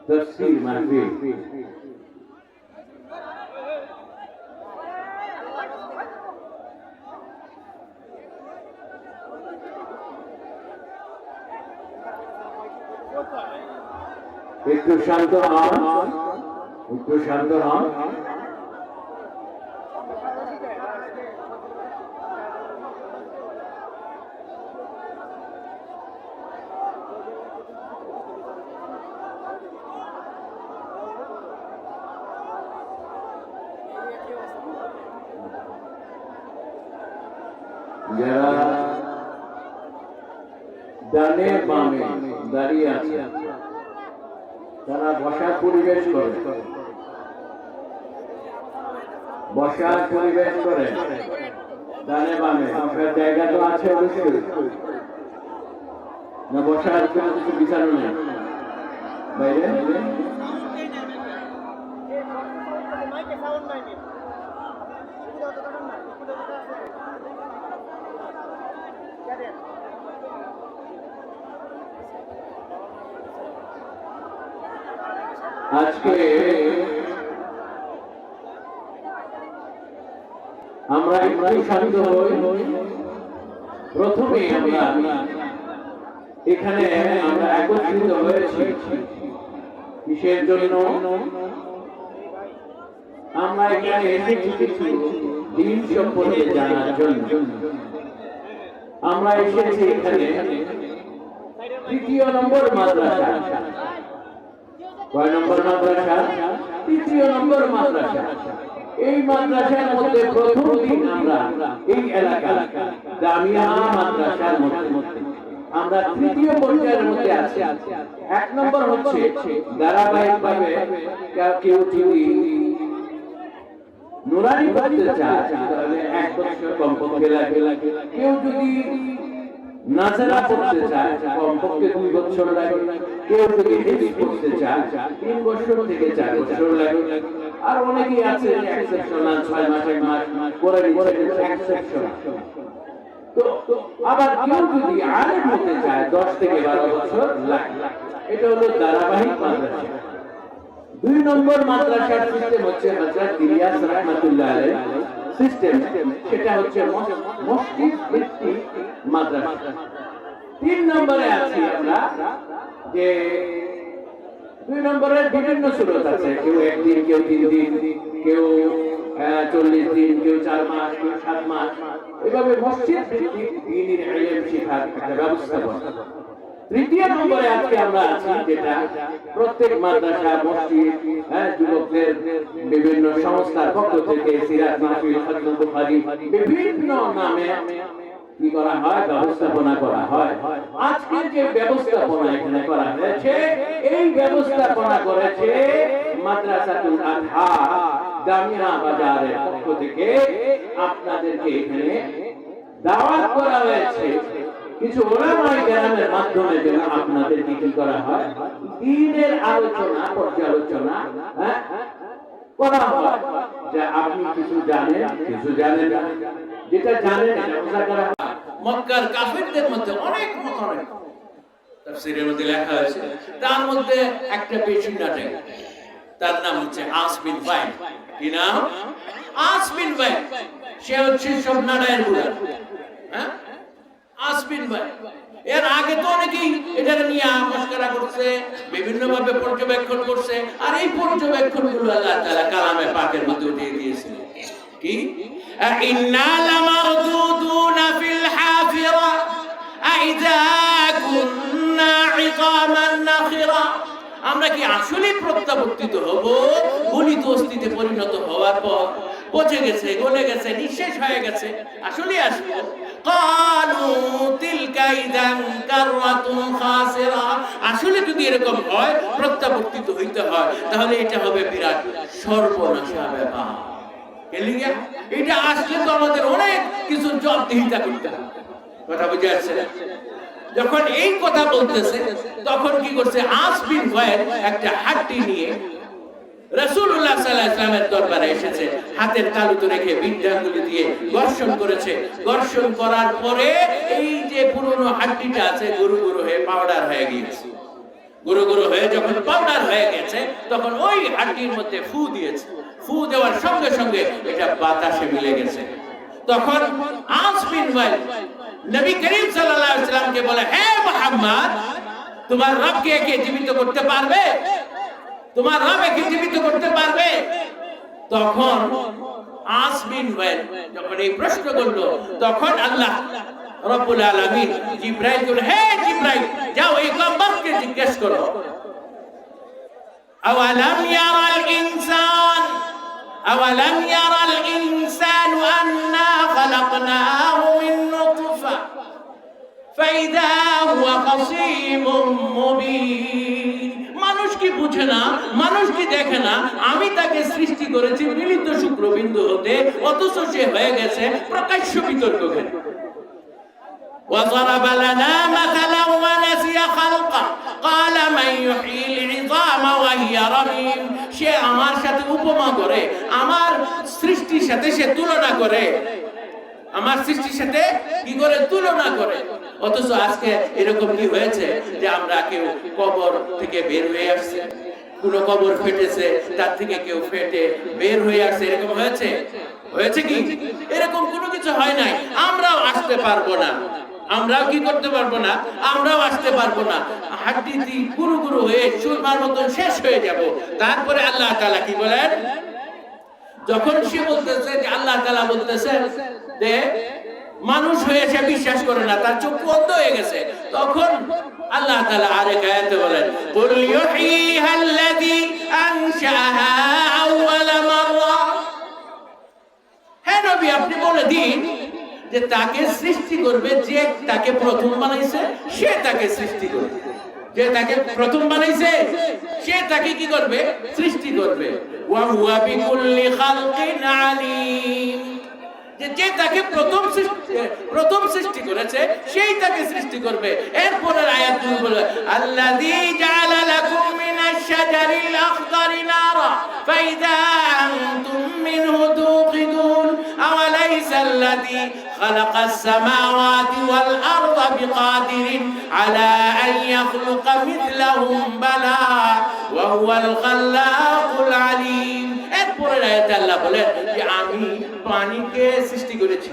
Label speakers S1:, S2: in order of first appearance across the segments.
S1: তাফসীর মাহফিল। একটু শান্ত হন, একটু শান্ত হন। যারা ডানে বামে দাঁড়িয়ে আছে তারা বসার পরিবেশ করে, বসার পরিবেশ করে। ডানে বামে বসার জায়গা তো আছে অবশ্যই, না বসার কোনো কিছু বিছানো নেই বাইরে? আজকে আমরা একটু শান্ত হই। প্রথমে আমরা এখানে আমরা একত্রিত হয়েছি কিসের জন্য? আমরা এখানে এসেছি কিছু দিন সম্পর্কে জানার জন্য। আমরা এসেছি এখানে ৩য় নম্বর মাদ্রাসা। কয় নম্বর মাদ্রাসা? ৩য় নম্বর মাদ্রাসা। এই মাদ্রাসার মধ্যে প্রথম দিন আমরা এই এলাকা জামিয়া মাদ্রাসার মধ্যে আমরা ৩য় পর্যায়ের মধ্যে আছি। ১ নম্বর হচ্ছে ধারাবাহিকভাবে কেউ যদি নুরানি পড়তে চায় তাহলে ১ বছর কমপক্ষে লাগে। কেউ যদি নাজারা পড়তে চায় কমপক্ষে ২ বছর লাগে। কেউ যদি হাদিস পড়তে চায় ৩ বছর থেকে ৪ বছর লাগে। আর অনেকেই আছে এক্সেপশনাল ৬ মাস ১ মাস পরে এক্সেপশন। তো আবার কেউ যদি আলেম হতে চায় ১০ থেকে ১২ বছর লাগে। এটা হলো ধারাবাহিক মাদ্রাসা। ২ নম্বর মাদ্রাসার সিস্টেম হচ্ছে হযরত ইলিয়াস রাহমাতুল্লাহ আলাইহি সিস্টেম। সেটা হচ্ছে মসজিদ ভিত্তিক মাদ্রাসা। ৩ নম্বরে আছি আমরা, যে ২ নম্বরের বিভিন্ন সুরত আছে। কেউ ১ দিন, কেউ ৩ দিন, কেউ ৪০ দিন, কেউ ৪ মাস, কেউ ৭ মাস। এভাবে মসজিদ ভিত্তিক দ্বীনি ইলম শেখার একটা ব্যবস্থা করা। ৩য় নম্বরে আজকে আমরা আছি, যেটা প্রত্যেক মাদ্রাসা, মসজিদ, যুবকদের বিভিন্ন সংস্থার পক্ষ থেকে সিরাত মাহফিল, খতম বুখারী বিভিন্ন নামে কি করা হয়, ব্যবস্থাপনা করা হয়। আজকে যে ব্যবস্থাপনা এখানে করা হয়েছে, এই ব্যবস্থাপনা করেছে মাদ্রাসাতুল আজহার জামিয়া বাজারের পক্ষ থেকে। আপনাদেরকে এখানে দাওয়াত করা হয়েছে কিছু উলামায়ে কেরামের মাধ্যমে, যেন আপনাদেরকে কি করা হয়, দ্বীনের আলোচনা, পর্যালোচনা করা হয়। যে আপনি কিছু জানেন, কিছু জানেন না, যেটা জানেন এটা বোঝা করা হয়। মক্কার কাফিরদের মধ্যে অনেক মতনের তাফসীরের মধ্যে লেখা আছে। তার মধ্যে একটা বেশি নাটক, তার নাম হচ্ছে আস বিন ওয়াইল। কি নাম? আস বিন ওয়াইল। সে হচ্ছে সব নাড়ায়ের বুড়া। আস বিন ওয়াইল। এর আগে তো অনেকেই এটা নিয়ে মশকরা করছে, বিভিন্ন ভাবে পর্যবেক্ষণ করছে। আর এই পর্যবেক্ষণগুলো আল্লাহ তাআলা কালামে পাকের মধ্যে উঠিয়ে দিয়েছেন। কি? ইন্না লামারদুদুনা ফিল হাফিরা আইযা কুন্না ইকামান নাখিরা। আমরা কি আসলে প্রত্যাবর্তিত হব গলিত অস্থিতে পরিণত হওয়ার পর? পচে গেছে, গলে গেছে, নিঃশেষ হয়ে গেছে, আসলে আসবো? ক্বালু তিলকা ইযান কাররাতুন খাসিরা। আসলে যদি এরকম হয়, প্রত্যাবর্তিত হইতে হয়, তাহলে এটা হবে বিরাট সর্বনাশা ব্যাপার। এটা আসলে তো আমাদের অনেক কিছু জবাবদিহিতা করতে হবে। কথা বুঝে আসছে? যখন এই কথা বলতেছে, তখন কি করছে? আস বিন ওয়াইল একটা হাড্ডি নিয়ে রাসূলুল্লাহ সাল্লাল্লাহু আলাইহি ওয়াসাল্লামের দরবারে এসেছে। হাতের তালুতে রেখে বিদ্যাঙ্গুলি দিয়ে ঘর্ষণ করেছে। ঘর্ষণ করার পরে এই যে পুরনো হাড্ডিটা আছে, গুরু গুরু হয়ে পাউডার হয়ে গিয়েছে।
S2: গুঁড়ো গুঁড়ো হয়ে যখন পাউডার হয়ে গেছে তখন ওই হাড্ডির মধ্যে ফু দিয়েছে, ফু দেওয়ার সঙ্গে সঙ্গে এটা বাতাসে মিলে গেছে। তখন আস বিন ওয়াইল নবী করিম সাল্লাল্লাহু আলাইহি ওয়াসাল্লামকে বলে, হে মুহাম্মদ, তোমার রবকে একে জীবিত করতে পারবে? তোমার রব একে জীবিত করতে পারবে? তখন আস বিন ওয়াইল যখন এই প্রশ্ন করলো, তখন আল্লাহ রব্বুল আলামিন জিবরাইলকে বলে, হে জিবরাইল, যাও এই কম্বরকে জিজ্ঞেস করো, আওয়ালাম ইয়ারাল ইনসান আওয়ালাম ইয়ারাল ইনসানু আন্না খালাকনাহু মিন নুতফা ফাইদা হুয়া খাসীমুম মুবিন। মানুষ কি বুঝে না, মানুষ কি দেখে না, আমি তাকে সৃষ্টি করেছি মিলিত শুক্রবিন্দু হতে, অথচ সে হয়ে গেছে প্রকাশ্য বিতর্ককারী। وضرب لنا مثلا ونسي خلقه قال من يحيي العظام وهي رميم। সে আমার সাথে উপমা করে, আমার সৃষ্টির সাথে সে তুলনা করে, আমার সৃষ্টির সাথে কি করে তুলনা করে। অথচ আজকে এরকম কি হয়েছে যে আমরা কেউ কবর থেকে বের হয়ে আসছে, কোন কবর ফেটেছে তার থেকে কেউ ফেটে বের হয়ে আসছে, এরকম হয়েছে? হয়েছে কি? এরকম কোনো কিছু হয় নাই। আমরাও আসতে পারবো না, আমরাও কি করতে পারবো না, আমরাও আসতে পারবো না। হাড্ডি গুরু গুরু হয়ে চুরমার মতন শেষ হয়ে যাব। তারপরে আল্লাহ তাআলা কি বলেন? যখন সে বলতেছে যে আল্লাহ তাআলা বলতেছে যে মানুষ হয়ে সে বিশ্বাস করে না, তার চোখ বন্ধ হয়ে গেছে, তখন আল্লাহ তাআলা আরেক আয়াতে বলেন, কুল ইউহীহাল্লাযী আনশাআহা আউওয়ালা মাররা। হে নবী, আপনি বলে দিন যে তাকে সৃষ্টি করবে যে তাকে প্রথম বানাইছে, সে তাকে সৃষ্টি করবে। যে তাকে প্রথম বানাইছে সে তাকে কি করবে? সৃষ্টি করবে। ওয়া হুয়া বিকুল্লি খালকিন আলীম। যে তাকে প্রথম সৃষ্টি করেছে সেই তাকে সৃষ্টি করবে। এরপরের আয়াতগুলো বলে, আল্লাযী জাআলা লাকুম মিনাশ শাজারিল আখদারি নারা ফাইদা আনতুম মিনহু তুকিদুন আওয়ালাইসাল্লাযী খালাকাস সামাওয়াতি ওয়াল আরদা বিকাদিরিন আলা আন ইয়াখলুকা মিথলাহুম বালা ওয়া হুয়াল খাল্লাকুল আলীম। এরপরের আয়াতে আল্লাহ বলেন যে আমি পানিকে সৃষ্টি করেছি।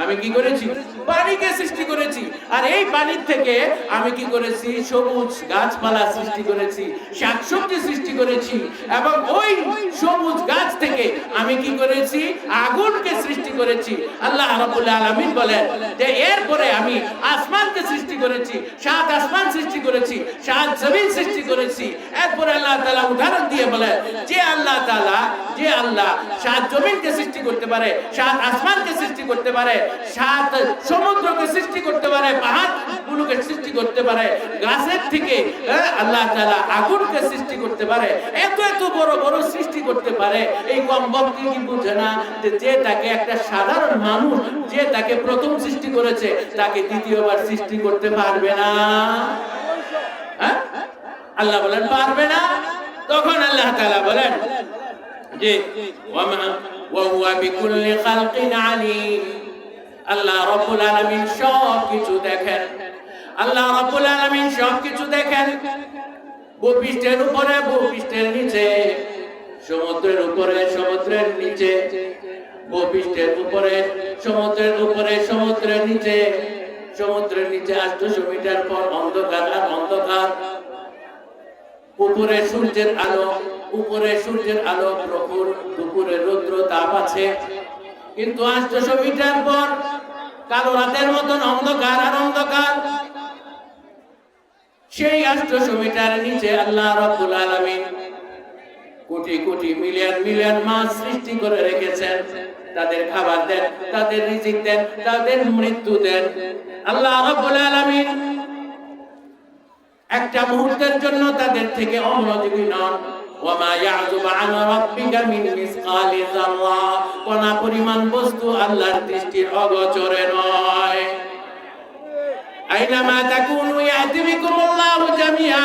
S2: আমি কি করেছি? পানিকে সৃষ্টি করেছি। আর এই পানির থেকে আমি কি করেছি? সবুজ গাছপালা সৃষ্টি করেছি, শাকসবজি সৃষ্টি করেছি, এবং ওই সবুজ গাছ থেকে আমি কি করেছি? আগুনকে সৃষ্টি করেছি। আল্লাহ রাব্বুল আলামিন বলেন যে এরপরে আমি আসমানকে সৃষ্টি করেছি, সাত আসমান সৃষ্টি করেছি, সাত জমিন সৃষ্টি করেছি। এরপরে আল্লাহ তাআলা উদাহরণ দিয়ে বলেন যে আল্লাহ তাআলা, যে আল্লাহ সাত জমিনকে সৃষ্টি করতে পারে, সাত আসমানকে সৃষ্টি করতে পারে, সাত সমুদ্রকে সৃষ্টি করতে পারে, পাহাড়গুলোকে সৃষ্টি করতে পারে, গাছের থেকে আল্লাহ তাআলা আগুনকে সৃষ্টি করতে পারে, এত এত বড় বড় সৃষ্টি করতে পারে। এই কম ভক্তি কি বুঝে না যে তাকে একটা সাধারণ মানুষ, যে তাকে প্রথম সৃষ্টি করেছে, তাকে দ্বিতীয়বার সৃষ্টি করতে পারবে না? আল্লাহ বলেন পারবে না। তখন আল্লাহ তাআলা বলেন যে ওয়া হুয়া বিকুল্লি খালকিন আলীম। আল্লাহ রাব্বুল আলামিন সবকিছু দেখেন, আল্লাহ রাব্বুল আলামিন সবকিছু দেখেন। ভূপৃষ্ঠের উপরে, ভূপৃষ্ঠের নিচে, সমুদ্রের উপরে, সমুদ্রের নিচে, ভূপৃষ্ঠের উপরে, সমুদ্রের উপরে, সমুদ্রের নিচে, সমুদ্রের নিচে 800 মিটার পর অন্ধকার আর অন্ধকার। উপরে সূর্যের আলো, উপরে সূর্যের আলো প্রখর, দুপুরে রৌদ্র তাপ আছে, কিন্তু 800 মিটার পর কালো রাতের মতন অন্ধকার আর অন্ধকার। সেই 800 মিটার নিচে আল্লাহ রাব্বুল আলামিন কোটি কোটি মিলিয়ন মিলিয়ন মাছ সৃষ্টি করে রেখেছেন। তাদের খাবার দেন, তাদের রিজিক দেন, তাদের মৃত্যু দেন। আল্লাহ রাব্বুল আলামিন একটা মুহূর্তের জন্য তাদের থেকে অমনোযোগী নন। ওয়ামা ইয়াযুবু আন রাব্বিকা মিন মিসকালি যাররা, কোন পরিমাণ বস্তু আল্লাহর দৃষ্টির অগোচরে নয়। আইনামা তাকুনু ইয়াতি বিকুমুল্লাহু জামিআ,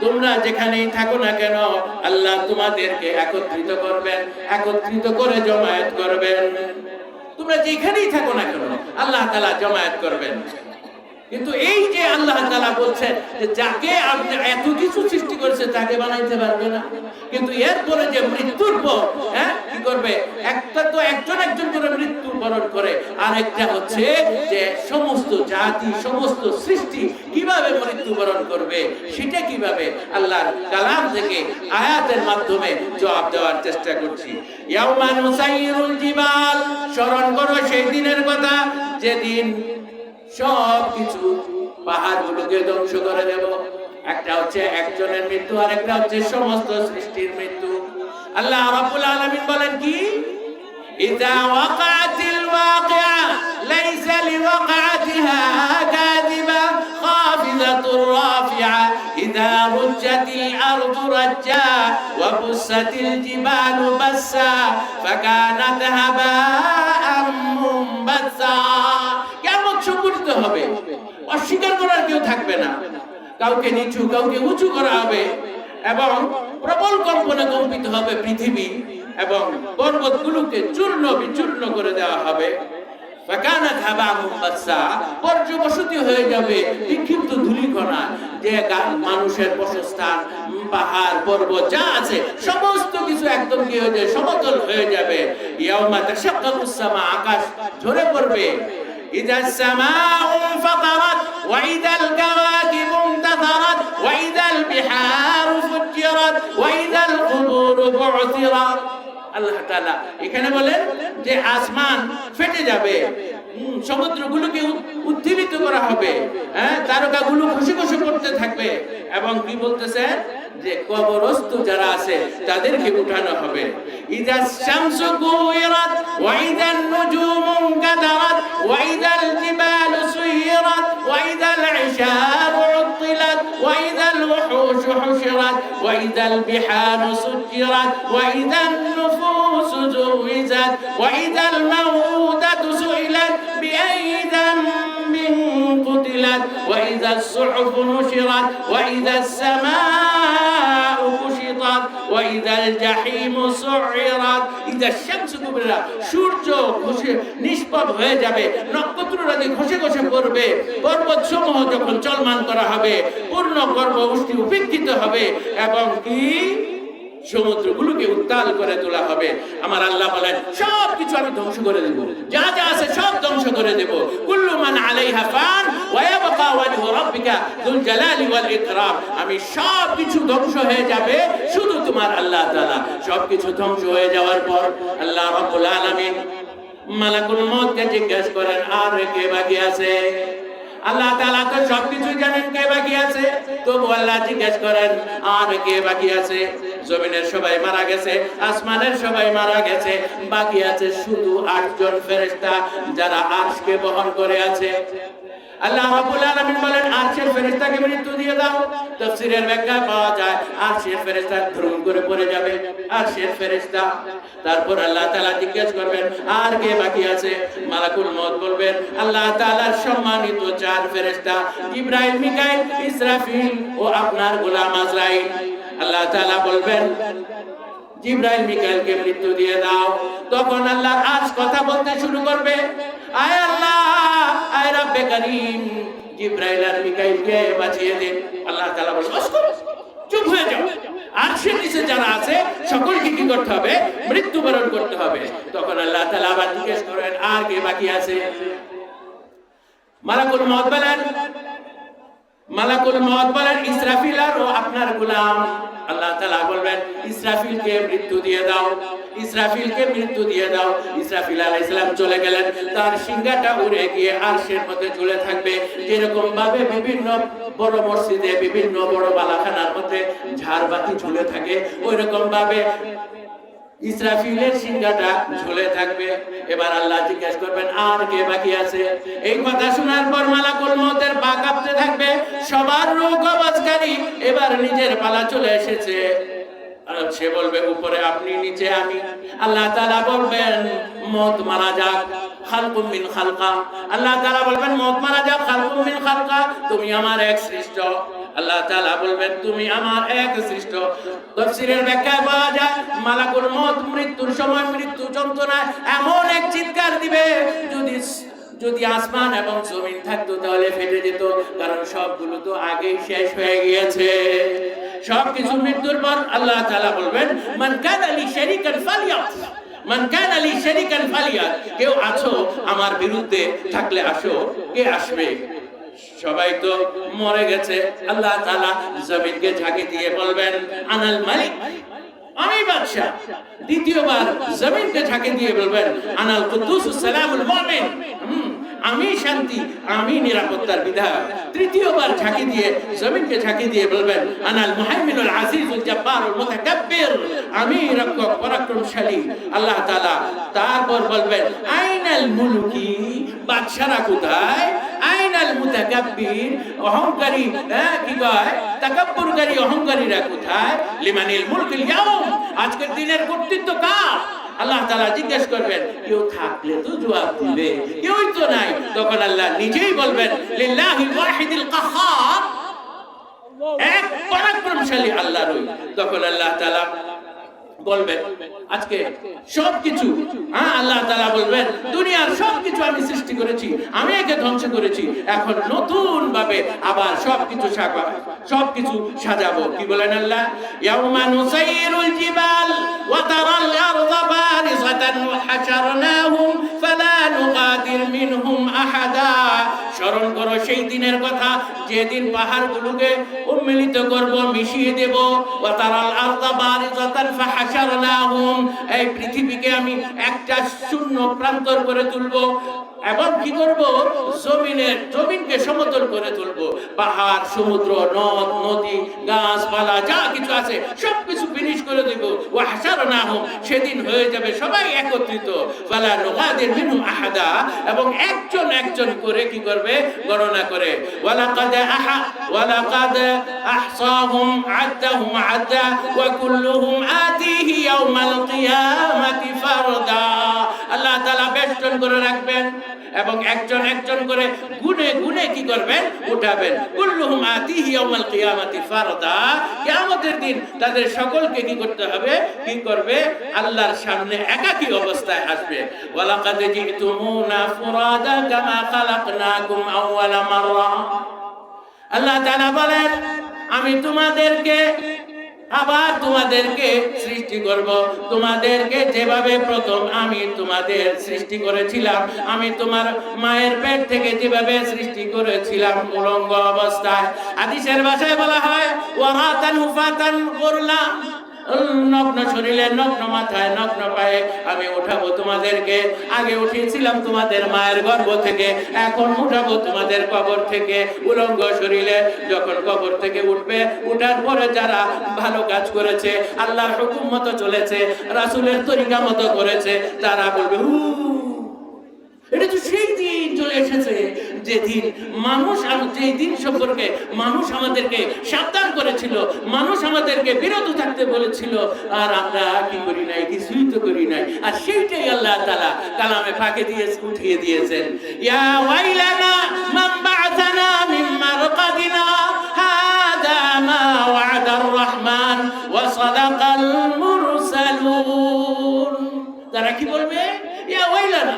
S2: তোমরা যেখানেই থাকো না কেন আল্লাহ তোমাদেরকে একত্রিত করবেন, একত্রিত করে জমায়েত করবেন। তোমরা যেখানেই থাকো না কেন আল্লাহ তাআলা জমায়েত করবেন। কিন্তু এই যে আল্লাহ তাআলা বলছেন যে যাকে আপনি এত কিছু সৃষ্টি করেছেন তাকে বানাইতে পারবে না, কিন্তু এরপরে যে মৃত্যুর পর কি করবে, একটা তো একজন একজন করে মৃত্যু বরণ করে, আর একটা হচ্ছে যে সমস্ত জাতি সমস্ত সৃষ্টি কিভাবে মৃত্যু বরণ করবে সেটা কিভাবে আল্লাহর কালাম থেকে আয়াতের মাধ্যমে জবাব দেওয়ার চেষ্টা করছি। ইয়াউমা নুসাইয়িরুল জিবাল, স্মরণ করো সেই দিনের কথা যেদিন সব কিছু পাহাড়গুলোকে ধ্বংস করে দেব। একটা হচ্ছে একজনের মৃত্যু, আর একটা হচ্ছে সমস্ত সৃষ্টির মৃত্যু। আল্লাহ রাব্বুল আলামিন বলেন কি, ইযা ওয়াকাতিল ওয়াকিআ লাইসা লিওয়াকাতিহা কাযিবা খাফিযাতুর রাফিআ ইযা রুজ্জাতিল আরদু রাজ্জা ওয়া বুসাতিল জিবালু বাসসা ফাকানাত হাবাআম মুনবাসসা। কিয়ামত সংঘটিত হবে, অস্বীকার করার কেউ থাকবে না, কাউকে নিচু কাউকে উঁচু করা হবে এবং প্রবল কম্পনে কম্পিত হবে পৃথিবী এবং পর্বতগুলোকে চূর্ণ বিচূর্ণ করে দেওয়া হবে। ফাকানাত হাবাআম মুনবাসসা, পর্যবসতি হয়ে যাবে বিক্ষিপ্ত ধূলিকণা, যে মানুষের বাসস্থান পাহাড় পর্বত যা আছে সমস্ত কিছু একদম কি হয়ে যাবে, সমতল হয়ে যাবে। ইয়াউমা তাশাক্কাকুস সামা, আকাশ ঝরে পড়বে। إذا السماء انفطرت وإذا الكواكب انتثرت وإذا البحار فجرت وإذا القبور بعثرت। আল্লাহ তাআলা এখানে বলেন যে আসমান ফেটে যাবে, সমুদ্রগুলোকে উদ্দীপিত করা হবে, তারকাগুলো খুশি খুশি করতে থাকবে, এবং কি বলতেছে যে কবরস্থ যারা আছে তাদেরকে উঠানো হবে। ইযা শামসু কুওয়িরাত ওয়া ইযান নুজুমু কাদারাত ওয়া ইযাল জিবালু সুয়িরাত ওয়া ইযাল ইশারু উত্তিলাত ওয়া ইযাল ওহুশু হুশিরাত ওয়া ইযাল বিহারু সুজ্জিরাত ওয়া ইযান নুফুসু জুওয়িজাত ওয়া ইযাল মাউউদাতু সুইলাত বিআইয়ি যামবিন قتلت وإذا الصحف نشرت وإذا السماء كشطت وإذا الجحيم سعرت إذا الشمس كبرت, সূর্য ঘষে নিষ্পাপ হয়ে যাবে, নক্ষত্ররাজি ঘষে ঘষে পড়বে, পর্বত সমূহ যখন চলমান করা হবে পূর্ণ গর্ভ উষ্টি উপেক্ষিত হবে এবং কি সমুদ্রগুলোকে উত্তাল করে তোলা হবে। আমার আল্লাহ বলেন সব কিছু আমি ধ্বংস করে দেব, যা যা আছে সব ধ্বংস করে দেব। কুল্লু মান আলাইহা ফান ওয়া ইয়াবকা ওয়াজহু রাব্বিকা যুল জালালি ওয়াল ইকরাম। আমি সব কিছু ধ্বংস হয়ে যাবে, শুধু তোমার আল্লাহ তাআলা। সব কিছু ধ্বংস হয়ে যাওয়ার পর আল্লাহ রাব্বুল আলামিন মালাকুল মউতকে জিজ্ঞেস করেন, আর কে বাকি আছে? আল্লাহ তাআলা তো সবকিছু জানেন কে বাকি আছে, তবু আল্লাহ জিজ্ঞেস করেন আর কে বাকি আছে? জমিনের সবাই মারা গেছে, আসমানের সবাই মারা গেছে, বাকি আছে শুধু 8 জন ফেরেশতা যারা আরশকে বহন করে আছে। আল্লাহ রাব্বুল আলামিন বলেন আরশের ফেরেশতাকে মৃত্যু দিয়ে দাও। তাফসীরের ব্যাখ্যা পাওয়া যায় আরশের ফেরেশতা ধর্ম করে পড়ে যাবে, আরশের ফেরেশতা। তারপর আল্লাহ তাআলা জিজ্ঞেস করবেন আর কে বাকি আছে? মালাকুল মউত বলবেন আল্লাহ তাআলার সম্মানিত 4 ফেরেশতা জিবরাইল, মিকাইল, ইসরাফিল ও আপনার গোলাম আজরাইল। আল্লাহ তাআলা বলবেন জিবরাইল মিকাইলকে মৃত্যু দিয়ে দাও। তখন আল্লাহর আরশ কথা বলতে শুরু করবে, আয় আল্লাহ, আয় রব্বে করিম, জিবরাইল আর মিকাইলকে বাঁচিয়ে দিন। আল্লাহ তাআলা বলেন বস করো, চুপ হয়ে যাও। আরশের নিচে যারা আছে সকলকে কি করতে হবে? মৃত্যুবরণ করতে হবে। তখন আল্লাহ তাআলা আবার জিজ্ঞেস করেন আর কে বাকি আছে? মালাকুল মউত বলেন ইসরাফিল আর আপনার গোলাম। আল্লাহ তাআলা বলবেন ইসরাফিলকে মৃত্যু দিয়ে দাও, ইসরাফিলকে মৃত্যু দিয়ে দাও। ইসরাফিল আলাইহিস সালাম চলে গেলেন, তার সিংহাটা উড়ে গিয়ে আরশের মধ্যে ঝুলে থাকবে। যেরকম ভাবে বিভিন্ন বড় মসজিদে বিভিন্ন বড় বালাখানার মধ্যে ঝাড়বাতি ঝুলে থাকে, ওই রকম ভাবে ইসরাফিলের সিংহাটা ঝুলে থাকবে। এবার আল্লাহ জিজ্ঞেস করবেন আর কে বাকি আছে? এই কথা শোনার পর মালাকুল মউতের পা কাঁপতে থাকবে, সবার রূহ কবজকারী এবার নিজের পালা চলে এসেছে। আর সে বলবে উপরে আপনি, নিচে আমি। আল্লাহ তাআলা বলবেন মউত মারা যাক, খালকুম মিন খালকা। আল্লাহ তাআলা বলবেন মউত মারা যাক, খালকুম মিন খালকা, তুমি আমার এক সৃষ্ট। আল্লাহ তাআলা বলবেন তুমি আমার এক সৃষ্ট। তাফসীরের ব্যাখ্যায় পাওয়া যায় মালাকুল মউত মৃত্যুর সময় মৃত্যু যন্ত্রণায় এমন এক চিৎকার দিবে, যদি আসমান এবং জমিন থাকতো তাহলে ফেটে যেত, কারণ সবগুলো তো আগেই শেষ হয়ে গিয়েছে। সবকিছু মৃত্যুর পর আল্লাহ তাআলা বলবেন, মান কানা লি শারিকান ফালিয়াত, মান কানা লি শারিকান ফালিয়াত। কেউ আছো আমার বিরুদ্ধে, থাকলে আসো। কে আসবে? সবাই তো মরে গেছে। আল্লাহ তাআলা জমিনকে ঝাঁকি দিয়ে বলবেন, আনাল মালিক, আমি বাদশা। দ্বিতীয়বার জমিনকে ঝাঁকি দিয়ে বলবেন, আনাল কুদ্দুসুস সালামুল মুমিন, আমি শান্তি, আমি নিরাপত্তার বিধায়ক। তৃতীয়বার ঝাঁকি দিয়ে জমিনকে ঝাঁকি দিয়ে বলবেন, আনাল মুহাইমিনুল আজিজুল জাব্বারুল মুতাকাব্বির, আমি রক্ষক পরাক্রমশালী। আল্লাহ তাআলা তারপর বলবেন, আইনাল মুলুকি, বাদশারা কোথায়? আইনাল মুতাকাব্বির, অহংকারী, কি কয় তাকাব্বুরকারী অহংকারীরা কোথায়? লিমানিল মুলকুল ইয়াউম, আজকের দিনের কর্তৃত্ব কার? আল্লাহ তাআলা জিজ্ঞেস করবেন। কেউ থাকলে তো জবাব দিবে, কেউই তো নাই। তখন আল্লাহ নিজেই বলবেন, লিল্লাহিল ওয়াহিদিল কাহ্হার, এক পরাক্রমশালী আল্লাহরই। তখন আল্লাহ তাআলা বলবেন, আজকে সবকিছু, আল্লাহ তাআলা বলবেন, দুনিয়ার সবকিছু আমি সৃষ্টি করেছি, আমি একে ধ্বংস করেছি, এখন নতুন ভাবে আবার সবকিছু সাজাবো। কি বলেন আল্লাহ? ইয়াউমা নুসাইরুল জিবাল ওয়া তারাল আরদা বারিজাতান ওয়া হাশারনাহুম ফালা নুগাদির মিনহুম আহাদা। স্মরণ করো সেই দিনের কথা, যেদিন পাহাড়গুলোকে উন্মিলিত করব, মিশিয়ে দেব। ওয়া তারাল আরদা বারিজাতান ফাহাশারনাহুম, এই পৃথিবীকে আমি একটা শূন্য প্রান্তর করে তুলবো এবং কি করব? জমিনকে সমতল করে তুলবো। পাহাড়, সমুদ্র, নদ নদী, গাছপালা যা কিছু আছে সবকিছু ফিনিশ করে দেব। ওয়া হাশারনাহুম, সেদিন হয়ে যাবে সবাই একত্রিত। ফালা নুগাদির মিনহুম আহাদা, এবং একজন একজন করে কি করবে? গণনা করে। ওয়ালাকাদ আহসাহুম আদাহুম আদা ওয়া কুল্লুহুম আতিহি ইয়াউমাল কিয়ামাতি ফারদা। আল্লাহ তাআলা বেষ্টন করে রাখবেন এবং একজন একজন করে গুনে গুনে কি করবেন? উঠাবেন। কুল্লুহুম আতিহি ইয়াউমাল কিয়ামাতি ফারদা, কিয়ামতের দিন তাদের সকলকে কি করতে হবে? কি করবে? আল্লাহর সামনে একাকী অবস্থায় আসবে। ওয়ালাকাদ জিতুমুনা ফুরাদা কামা খালাকনাকুম আউওয়ালা মাররা। আল্লাহ তাআলা বলেন, আমি তোমাদেরকে সৃষ্টি করব, তোমাদেরকে যেভাবে প্রথম আমি তোমাদের সৃষ্টি করেছিলাম, আমি তোমার মায়ের পেট থেকে যেভাবে সৃষ্টি করেছিলাম উলঙ্গ অবস্থায়। হাদিসের ভাষায় বলা হয়, ওয়ারাতান হুফাতান গুরলা, নগ্ন শরীরে, নগ্ন মাথায়, নগ্ন পায়ে আমি উঠাবো তোমাদেরকে। আগে উঠিয়েছিলাম তোমাদের মায়ের গর্ভ থেকে, এখন উঠাবো তোমাদের কবর থেকে উলঙ্গ শরীরে। যখন কবর থেকে উঠবে, উঠার পরে যারা ভালো কাজ করেছে, আল্লাহর হুকুম মতো চলেছে, রাসূলের তরিকা মতো করেছে, তারা বলবে, এটা তো সেই দিন চলে এসেছে যেদিন যেই দিন সম্পর্কে মানুষ আমাদেরকে সাবধান করেছিল, মানুষ আমাদেরকে বিরত থাকতে বলেছিল, আর আমরা কি করি নাই? কিছুই তো করি নাই। আর সেইটাই আল্লাহ তাআলা কালামে ফাঁকে দিয়ে উঠিয়ে দিয়েছেন। ইয়া ওয়াইলানা মান বা'আসানা মিন মারকাদিনা হাদা মা ওয়া'দার রহমান ওয়া সাদাকাল মুরসালুন। তারা কি বলবে? ইয়া ওয়াইলানা,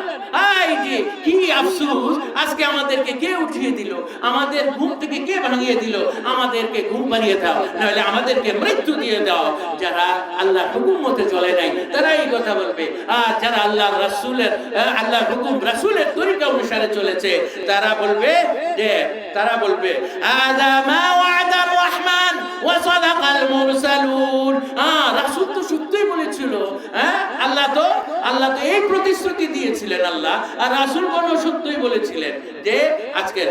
S2: আই যে কি আফসোস, আজকে আমাদেরকে কে উঠিয়ে দিল? আমাদের ঘুম থেকে কে ভাঙিয়ে দিল? আমাদেরকে ঘুম পাড়িয়ে দাও, নাহলে আমাদেরকে মৃত্যু দিয়ে দাও। যারা আল্লাহর হুকুম মতে চলে নাই তারা এই কথা বলবে। আর যারা আল্লাহর হুকুম, রাসূলের তরিকা অনুসারে চলেছে, তারা বলবে আযা মা ওয়া'দার রহমান ওয়া সাদাকাল মুরসালুন। রাসূল তো সত্যই বলেছিল, আল্লাহ তো এই প্রতিশ্রুতি দিয়েছিলেন আল্লাহ, আর রাসূলগণও সত্যই বলেছিলেন যে আজকের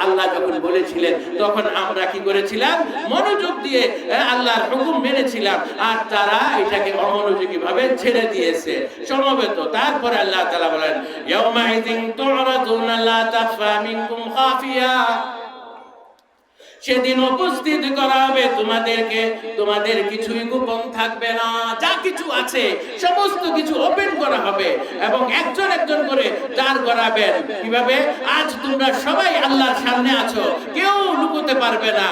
S2: আল্লাহ যখন বলেছিলেন তখন আমরা কি করেছিলাম? মনোযোগ দিয়ে আল্লাহর হুকুম মেনেছিলাম, আর তারা এটাকে অমনোযোগী ভাবে ছেড়ে দিয়েছে সমবেত। তারপরে আল্লাহ তাআলা বলেন, ইয়াউমা ইযিন তু'রাদুনা লা তাখফা মিনকুম খাফিয়া, সেদিন উপস্থিত করা হবে তোমাদেরকে, তোমাদের কিছুই গোপন থাকবে না। যা কিছু আছে সমস্ত কিছু ওপেন করা হবে এবং একজন একজন করে দাঁড় করাবেন। কিভাবে? আজ তোমরা সবাই আল্লাহর সামনে আছো, কেউ লুকোতে পারবে না।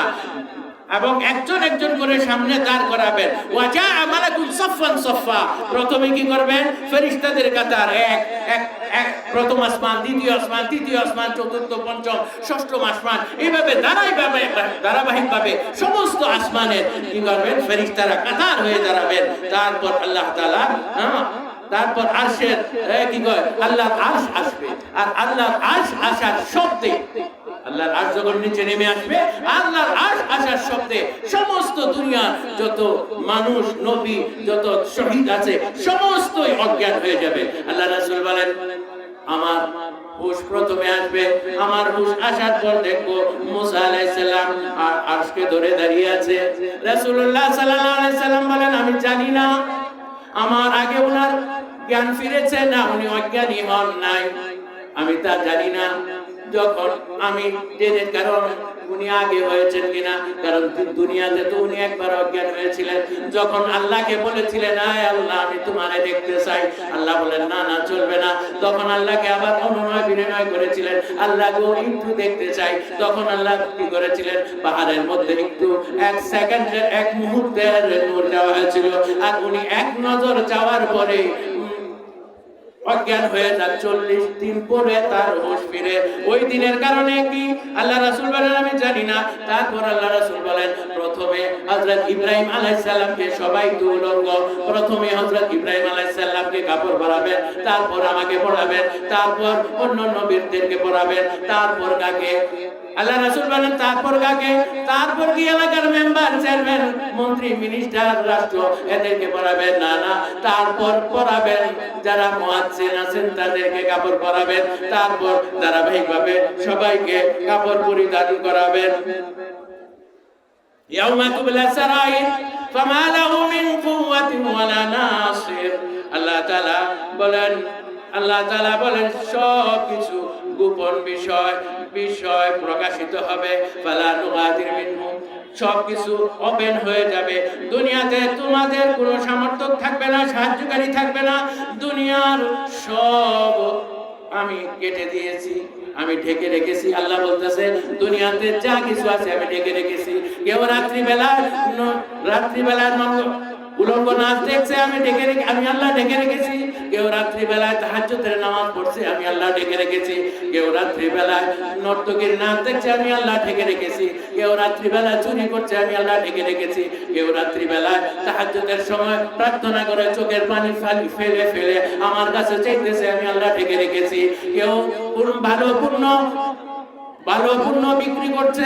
S2: এবং একজন একজন করে সামনে দাঁড় করাবেন। ওয়াজা মালাকুল সাফফান সাফফা, প্রথমে কি করবেন? ফেরেশতাদের কাতার, এক এক এক, প্রথম আসমান, দ্বিতীয় আসমান, তৃতীয় আসমান, চতুর্থ, পঞ্চম, ষষ্ঠম আসমান, এইভাবে ধারাবাহিকভাবে সমস্ত আসমানের কি করবেন? ফেরেশতারা কাতার হয়ে দাঁড়াবেন। তারপর আল্লাহ তাআলা তারপর আরশের কি কয়? আল্লাহর আরশ আসবে, আর আল্লাহর আরশ আসার শব্দে, আল্লাহর আরশ যখন নিচে নেমে আসবে, আল্লাহর আরশ আসার শব্দে সমস্ত দুনিয়া যত মানুষ, নবী, যত শহীদ আছে সমস্তই অজ্ঞান হয়ে যাবে। আল্লাহ রাসূল বলেন, আমার হুশ প্রথমে আসবে, আমার হুশ আসার পর দেখবো মুসা আলাইহিস সালাম আর আরশকে ধরে দাঁড়িয়ে আছে। রাসূলুল্লাহ সাল্লাল্লাহু আলাইহি সাল্লাম বলেন, আমি জানি না আমার আগে ওনার জ্ঞান ফিরেছে না উনি অজ্ঞানী হন নাই, আমি তা জানি না। যখন আমি জেনে, কারণ উনি আগে হয়েছেন কিনা, কারণ দুনিয়াতে তো উনি একবার অজ্ঞান হয়েছিলেন। যখন আল্লাহকে বলেছিলেন, আয় আল্লাহ আমি তোমারে দেখতে চাই, আল্লাহ বলেন না না চলবে না। তখন আল্লাহকে আবার অনুনয় বিনয় করেছিলেন, আল্লাহ গো একটু দেখতে চাই। তখন আল্লাহ কি করেছিলেন? পাহাড়ের মধ্যে একটু এক সেকেন্ডের, এক মুহূর্তের নূর দেওয়া হয়েছিল, আর উনি এক নজর যাওয়ার পরে অজ্ঞান হয়ে যান। 40 দিন পরে তার হুঁশ ফিরে। ওই দিনের কারণে কি? আল্লাহ রাসূল বলেন, আমি জানি না। তারপর আল্লাহ রাসূল বলেন, প্রথমে হযরত ইব্রাহিম আলাইহিস সালামকে সবাই তো উলঙ্গ, প্রথমে হযরত ইব্রাহিম আলাইহিস সালামকে কাপড় পরাবেন, তারপর আমাকে পরাবেন, তারপর অন্য নবীদেরকে পরাবেন, তারপর কাকে? আল্লাহ রাসূল বলেন তারপর কাকে? তারপর কি এলাকার মেম্বার, চেয়ারম্যান, মন্ত্রী, মিনিস্টার, রাষ্ট্র, এদেরকে পরাবেন না, না, তারপর পরাবেন যারা মুয়াজ্জিন আছেন তাদেরকে কাপড় পরাবেন, তারপর ধারাবাহিকভাবে সবাইকে কাপড় পরিধান করাবেন। ইয়াউমা তুবলা সারাইর ফামা লাহু মিন কুওয়াতিন ওয়ালা নাসির। আল্লাহ তাআলা বলেন সব কিছু গোপন বিষয় প্রকাশিত হবে। ফালা নুগাদির মিনহু, সবকিছু ওপেন হয়ে যাবে। দুনিয়াতে তোমাদের কোনো সমর্থক থাকবে না, সাহায্যকারী থাকবে না। দুনিয়ার সব আমি কেটে দিয়েছি, আমি ঢেকে রেখেছি। আল্লাহ বলতেছে দুনিয়াতে যা কিছু আছে আমি ঢেকে রেখেছি। কেউ রাত্রিবেলার উলঙ্গ নাচ দেখছে, আমি আল্লাহ ঢেকে রেখেছি। কেউ রাত্রিবেলায় তাহাজ্জুদের নামাজ পড়ছে, আমি আল্লাহ ঢেকে রেখেছি। কেউ রাত্রিবেলায় নর্তকীর নাচ দেখছে, আমি আল্লাহ ঢেকে রেখেছি। কেউ রাত্রিবেলায় চুরি করছে, আমি আল্লাহ ঢেকে রেখেছি। কেউ রাত্রিবেলায় তাহাজ্জুদের সময় প্রার্থনা করে চোখের পানি ফেলে ফেলে আমার কাছে চাইতেছে, আমি আল্লাহ ঢেকে রেখেছি। কেউ ভালো পণ্য বিক্রি করছে,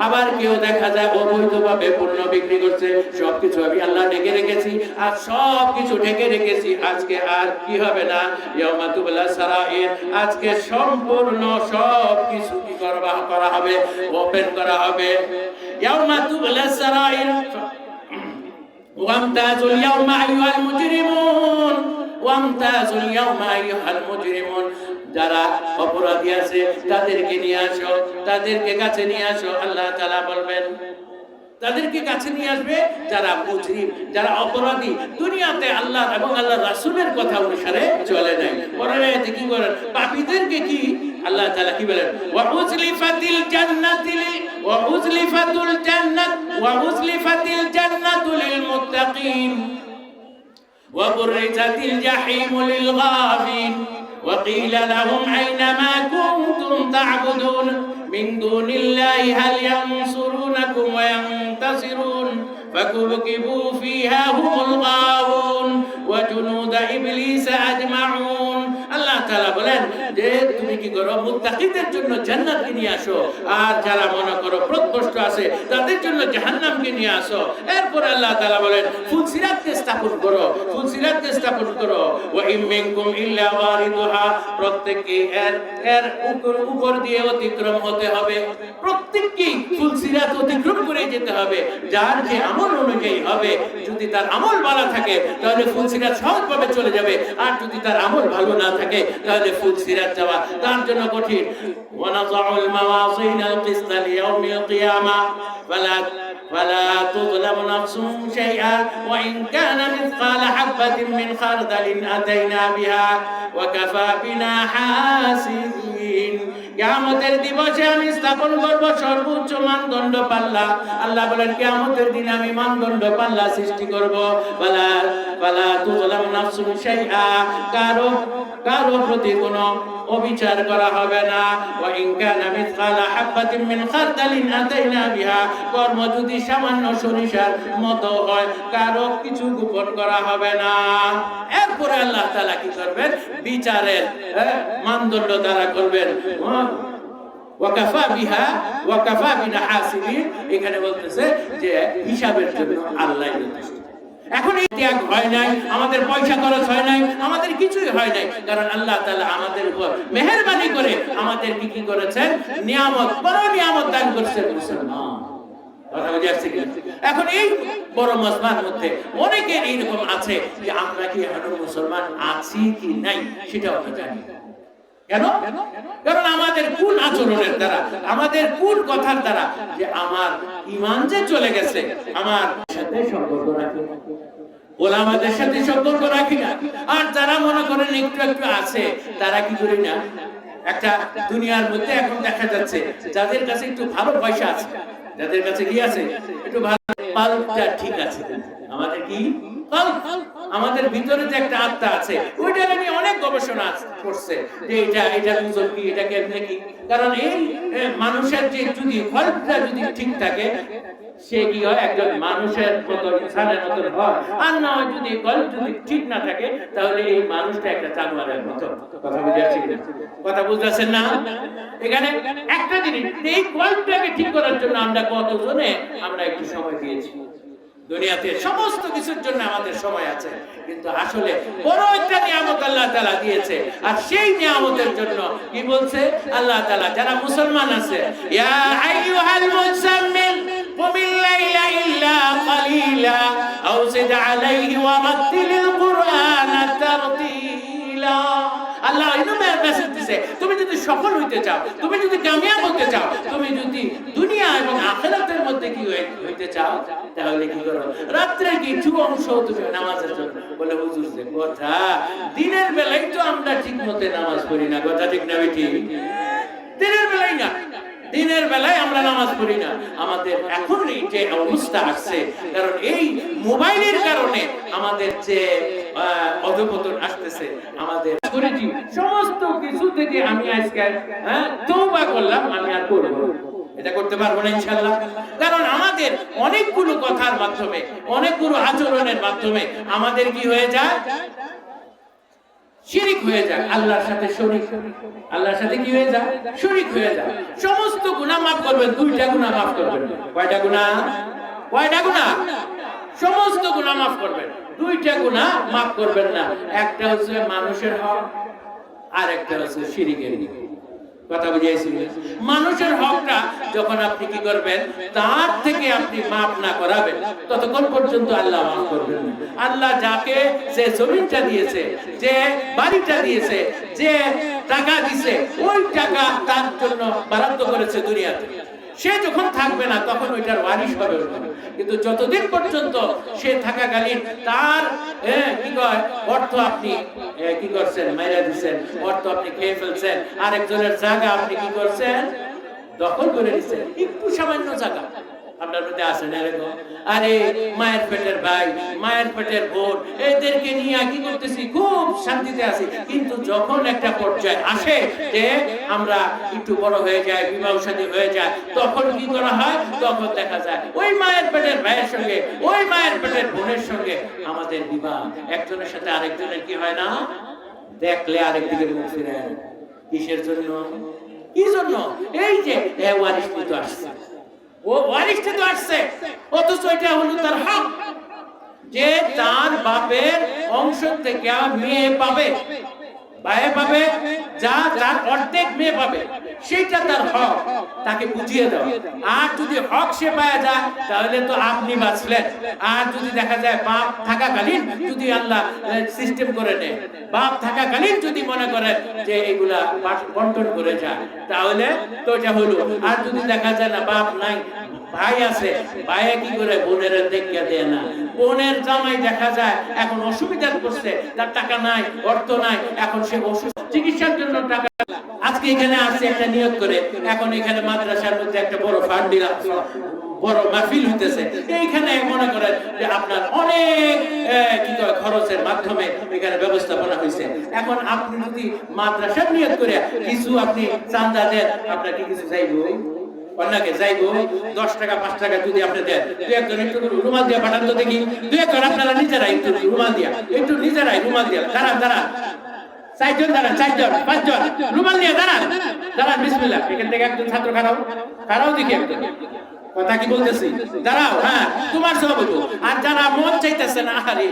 S2: আবার কেউ দেখা যায় অবৈধভাবে পণ্য বিক্রি করছে। সবকিছু আমি আল্লাহ ঢেকে রেখেছি, আর সবকিছু ঢেকে রেখেছি। আজকে আর কি হবে না? ইয়াউমা তুবলা সারাইর, আজকে সম্পূর্ণ সবকিছু কি করা হবে? ওপেন করা হবে। ইয়াউমা তুবলা সারাইর ওয়ামতাজুল ইয়াউমা আইয়ুহাল মুজরিমুন, ওয়ামতাজুল ইয়াউমা আইয়ুহাল মুজরিমুন। যারা অপরাধী আছে তাদেরকে নিয়ে আসো, তাদেরকে কাছে নিয়ে আসো। আল্লাহ তাআলা বলবেন তাদেরকে কাছে নিয়ে আসবে যারা মুজরিম, যারা অপরাধী, দুনিয়াতে আল্লাহ এবং আল্লাহ রাসূলের কথা অনুসারে চলে নাই। পরের আয়াতে কি বলেন? পাপীদেরকে কি আল্লাহ তাআলা কি বলেন? ওয়া উজলিফাতিল জান্নাতু লিল মুত্তাকিন ওয়া বুররিজাতিল জাহিমু লিল গাফিন وقيل لهم أين ما كنتم تعبدون من دون الله هل ينصرونكم وينتصرون فكبكبوا فيها هم الغاوون وجنود إبليس أجمعون। আল্লাহ তাআলা বলেন যে তুমি কি করো? মুত্তাকিদের জন্য জান্নাতকে নিয়ে আসো, আর যারা মনে করো প্রত্যষ্ট আছে তাদের জন্য জাহান্নামকে নিয়ে আসো। এরপর আল্লাহ তাআলা বলেন ফুলসিরাতকে স্থাপন করো, ফুলসিরাতকে স্থাপন করো। ওয়া ইম মিনকুম ইল্লা ওয়ারিদুহা, প্রত্যেককে এর উপর দিয়ে অতিক্রম হতে হবে। প্রত্যেককে ফুলসিরাত অতিক্রম করে যেতে হবে। যার যে আমল অনুযায়ী হবে, যদি তার আমল ভালো থাকে তাহলে ফুলসিরাত সহজভাবে চলে যাবে, আর যদি তার আমল ভালো না থাকে তাহলে ফুলসিরাত যাওয়া তার জন্য কঠিন। ওয়া নাযাউল মাওয়াজিনাল কিসতা লিয়াউমিল কিয়ামা فلا تظلم نفس شيئا وإن كان مثقال حبة من خردل أتينا بها وكفى بنا حاسبين। কিয়ামতের দিবসে আমি স্থাপন করব সর্বোচ্চ মানদণ্ড পাল্লা। আল্লাহ বলেন কিয়ামতের দিনে আমি মানদণ্ড পাল্লা সৃষ্টি করব। ওয়ালা তুযলাম নাফসুন শাইআ, কারো প্রতি কোনো অবিচার করা হবে না। ওয়া ইন কানা মিসকালা হাববাতিন মিন খারদালিন আতাইনা বিহা, কর্ম যদি সামান্য সরিষার মতো হয় কারো কিছু গোপন করা হবে না। এরপরে আল্লাহ তাআলা কি করবেন? বিচারের মানদণ্ড দ্বারা করবেন। ওয়াকাফা বিনা হাসিবিন, এখানে বলতেছে যে হিসাবের জন্য আল্লাহই যথেষ্ট। এখন এই ত্যাগ হয় নাই, আমাদের পয়সা খরচ হয় নাই, আমাদের কিছুই হয় নাই, কারণ আল্লাহ তাআলা আমাদের উপর মেহেরবানি করে আমাদের কি করেছেন? নিয়ামত, বড় নিয়ামত দান করেছেন মুসলমান। কথা বুঝে আসছে কি? এখন এই বড় মজমার মধ্যে অনেকের এইরকম আছে যে আমরা কি এখন মুসলমান আছি কি নাই সেটাও আমরা জানি। কেন? কারণ আমাদের কোন আচরণের দ্বারা, আমাদের কোন কথার দ্বারা যে আমার ঈমান যে চলে গেছে, আমার সাথে সম্পর্ক রাখি না, ওলামাদের সাথে সম্পর্ক রাখি না। আর যারা মনে করেন একটু একটু আছে তারা কি করি না, একটা দুনিয়ার মধ্যে এখন দেখা যাচ্ছে যাদের কাছে একটু ভালো পয়সা আছে, যাদের কাছে কি আছে একটু ভালো পালটা ঠিক আছে, আমাদের কি আমাদের ভিতরে যে একটা আত্মা আছে ওইটা নিয়ে অনেক গবেষণা করছে যে এটা বুঝল কি, এটা কেমনে কি। কারণ এই মানুষের যে যদি ফলটা যদি ঠিক থাকে সে কি হয়? একজন মানুষের মতো, ইনসানের মতো হয়। আর না হয় যদি কল যদি ঠিক না থাকে তাহলে এই মানুষটা একটা জানোয়ারের মতো। কথা বুঝে আসছে কিনা? কথা বুঝতেছেন না? এখানে একটা জিনিস, এই কলটাকে ঠিক করার জন্য আমরা কতজনে আমরা একটু সময় দিয়েছি। দুনিয়াতে সমস্ত কিছুর জন্য আমাদের সময় আছে, কিন্তু আসলে বড় একটা নিয়ামত আল্লাহ তাআলা দিয়েছে। আর সেই নিয়ামতের জন্য কি বলছে আল্লাহ তাআলা? যারা মুসলমান আছে, ইয়া আইয়ুহাল মুজাম্মিল কুমিল লাইলা ইল্লা কালিলা আও জিদ আলাইহি ওয়া রাত্তিলিল কুরআনা তারতিলা। আল্লাহ ইনুমের মেসেজ দিছে, তুমি যদি সফল হইতে চাও, তুমি যদি কামিয়াব হতে চাও, তুমি যদি দুনিয়া এবং আখিরাতের মধ্যে কি হইতে চাও, তাহলে কি করো? রাত্রে কিছু অংশ তুমি নামাজের জন্য। বলে হুজুর যে কথা, দিনের বেলায় তো আমরা ঠিকমতো নামাজ পড়ি না। কথা ঠিক না বেটি? দিনের বেলায় না, দিনের বেলায় আমরা নামাজ পড়ি না। আমাদের এখন এই যে অবস্থা আসছে, কারণ এই মোবাইলের কারণে আমাদের যে অধঃপতন আসতেছে, আমাদের করেছি সমস্ত কিছু থেকে আমি আজকে তওবা করলাম, আমি আর করব না। এটা করতে পারবো না ইনশাআল্লাহ। কারণ আমাদের অনেকগুলো কথার মাধ্যমে, অনেকগুলো আচরণের মাধ্যমে আমাদের কি হয়ে যায়? শিরিক হয়ে যায়, আল্লাহর সাথে শরীক। আল্লাহর সাথে কি হয়ে যায়? শরীক হয়ে যায়। সমস্ত গুনাহ মাফ করবেন, দুইটা গুনাহ মাফ করবেন। কয়টা গুনাহ? কয়টা গুনাহ? সমস্ত গুনাহ মাফ করবেন, দুইটা গুনাহ মাফ করবেন না। একটা হচ্ছে মানুষের হক, আর একটা হচ্ছে শিরিকের হক। কথা বুঝাইছি? মানুষের হকটা যখন আপনি কি করবেন, তার থেকে আপনি মাফ না করাবেন, ততক্ষণ পর্যন্ত আল্লাহ মাফ করবেন না। আল্লাহ যাকে যে জমিনটা দিয়েছে, যে বাড়িটা দিয়েছে, যে টাকা দিয়েছে, ওই টাকা তার জন্য বরাদ্দ করেছে দুনিয়াতে। সে যখন থাকবে না তখন ওইটার ওয়ারিশ হবে না। কিন্তু যতদিন পর্যন্ত সে থাকাকালীন তার কি কয় অর্থ আপনি কি করছেন? মাইরা দিচ্ছেন, অর্থ আপনি খেয়ে ফেলছেন, আরেকজনের জায়গা আপনি কি করছেন? দখল করে নিচ্ছেন। একটু সামান্য জায়গা আপনার মধ্যে আছে না এরকম? আরে মায়ের পেটের ভাই, মায়ের পেটের বোন, এদেরকে নিয়ে কি করতেছি? খুব শান্তিতে আছি। কিন্তু যখন একটা পর্যায়ে আসে যে আমরা একটু বড় হয়ে যাই, বিবাহ শাদী হয়ে যায়, তখন কি করা হয়? তখন দেখা যায় ওই মায়ের পেটের ভাইয়ের সঙ্গে, ওই মায়ের পেটের বোনের সঙ্গে আমাদের বিবাহ। একজনের সাথে আরেকজনের কি হয় না? দেখলে আরেকদিকে মুখ ফিরে। কিসের জন্য? কি জন্য? এই যে ওয়ারিশ তো আসছে, ও ওয়ারিশটা তো আসছে, অথচ এটা হলো তার হক যে তার বাপের অংশ থেকে মেয়ে পাবে, ভাই পাবে, যা যার অর্ধেক মেয়ে পাবে, সেটা তার হক, তাকে বুঝিয়ে দাও। আর যদি হক সে পায় যায় তাহলে তো আপনি বাঁচলেন। আর যদি দেখা যায় বাপ থাকাকালীন যদি আল্লাহ সিস্টেম করে নেয়, বাপ থাকাকালীন যদি মনে করেন যে এগুলা বন্টন করে যায়, তাহলে তো এটা হলো। আর যদি দেখা যায় না বাপ নাই, ভাই আছে, ভাইয়ে কি করে? বোনের দেখা দেয় না। বোনের জামাই দেখা যায় এখন অসুবিধা করছে, তার টাকা নাই, অর্থ নাই, এখন সে অসুস্থ, চিকিৎসার জন্য টাকা আজকে এখানে আসছে একটা নিয়োগ করে, এখন এখানে মাদ্রাসার মধ্যে একটা বড় ফান্ড বড় মাহফিল হইতেছে, এইখানে মনে করেন যে আপনার অনেক কি কয় খরচের মাধ্যমে এখানে ব্যবস্থাপনা হয়েছে। এখন আপনি যদি মাদ্রাসার নিয়োগ করে কিছু আপনি চাঁদা দেন, আপনার কি কিছু চাইবো? অন্যকে যাইবো 10 টাকা 5 টাকা যদি আপনি দেন, দুই একজন একটু রুমাল দিয়ে পাঠান তো দেখি, দুই একজন আপনারা নিজেরাই একটু রুমাল দিয়া, একটু নিজেরাই রুমাল দিয়া দাঁড়ান, 4 জন দাঁড়ান, 4 জন 5 জন রুমাল নিয়ে দাঁড়ান, বিসমিল্লাহ। এখান থেকে একজন ছাত্র খারাও দেখি একজন কথা কি বলতেছি, দাঁড়াও, হ্যাঁ তোমার সব। আর যারা মন চাইতেছে না, আরে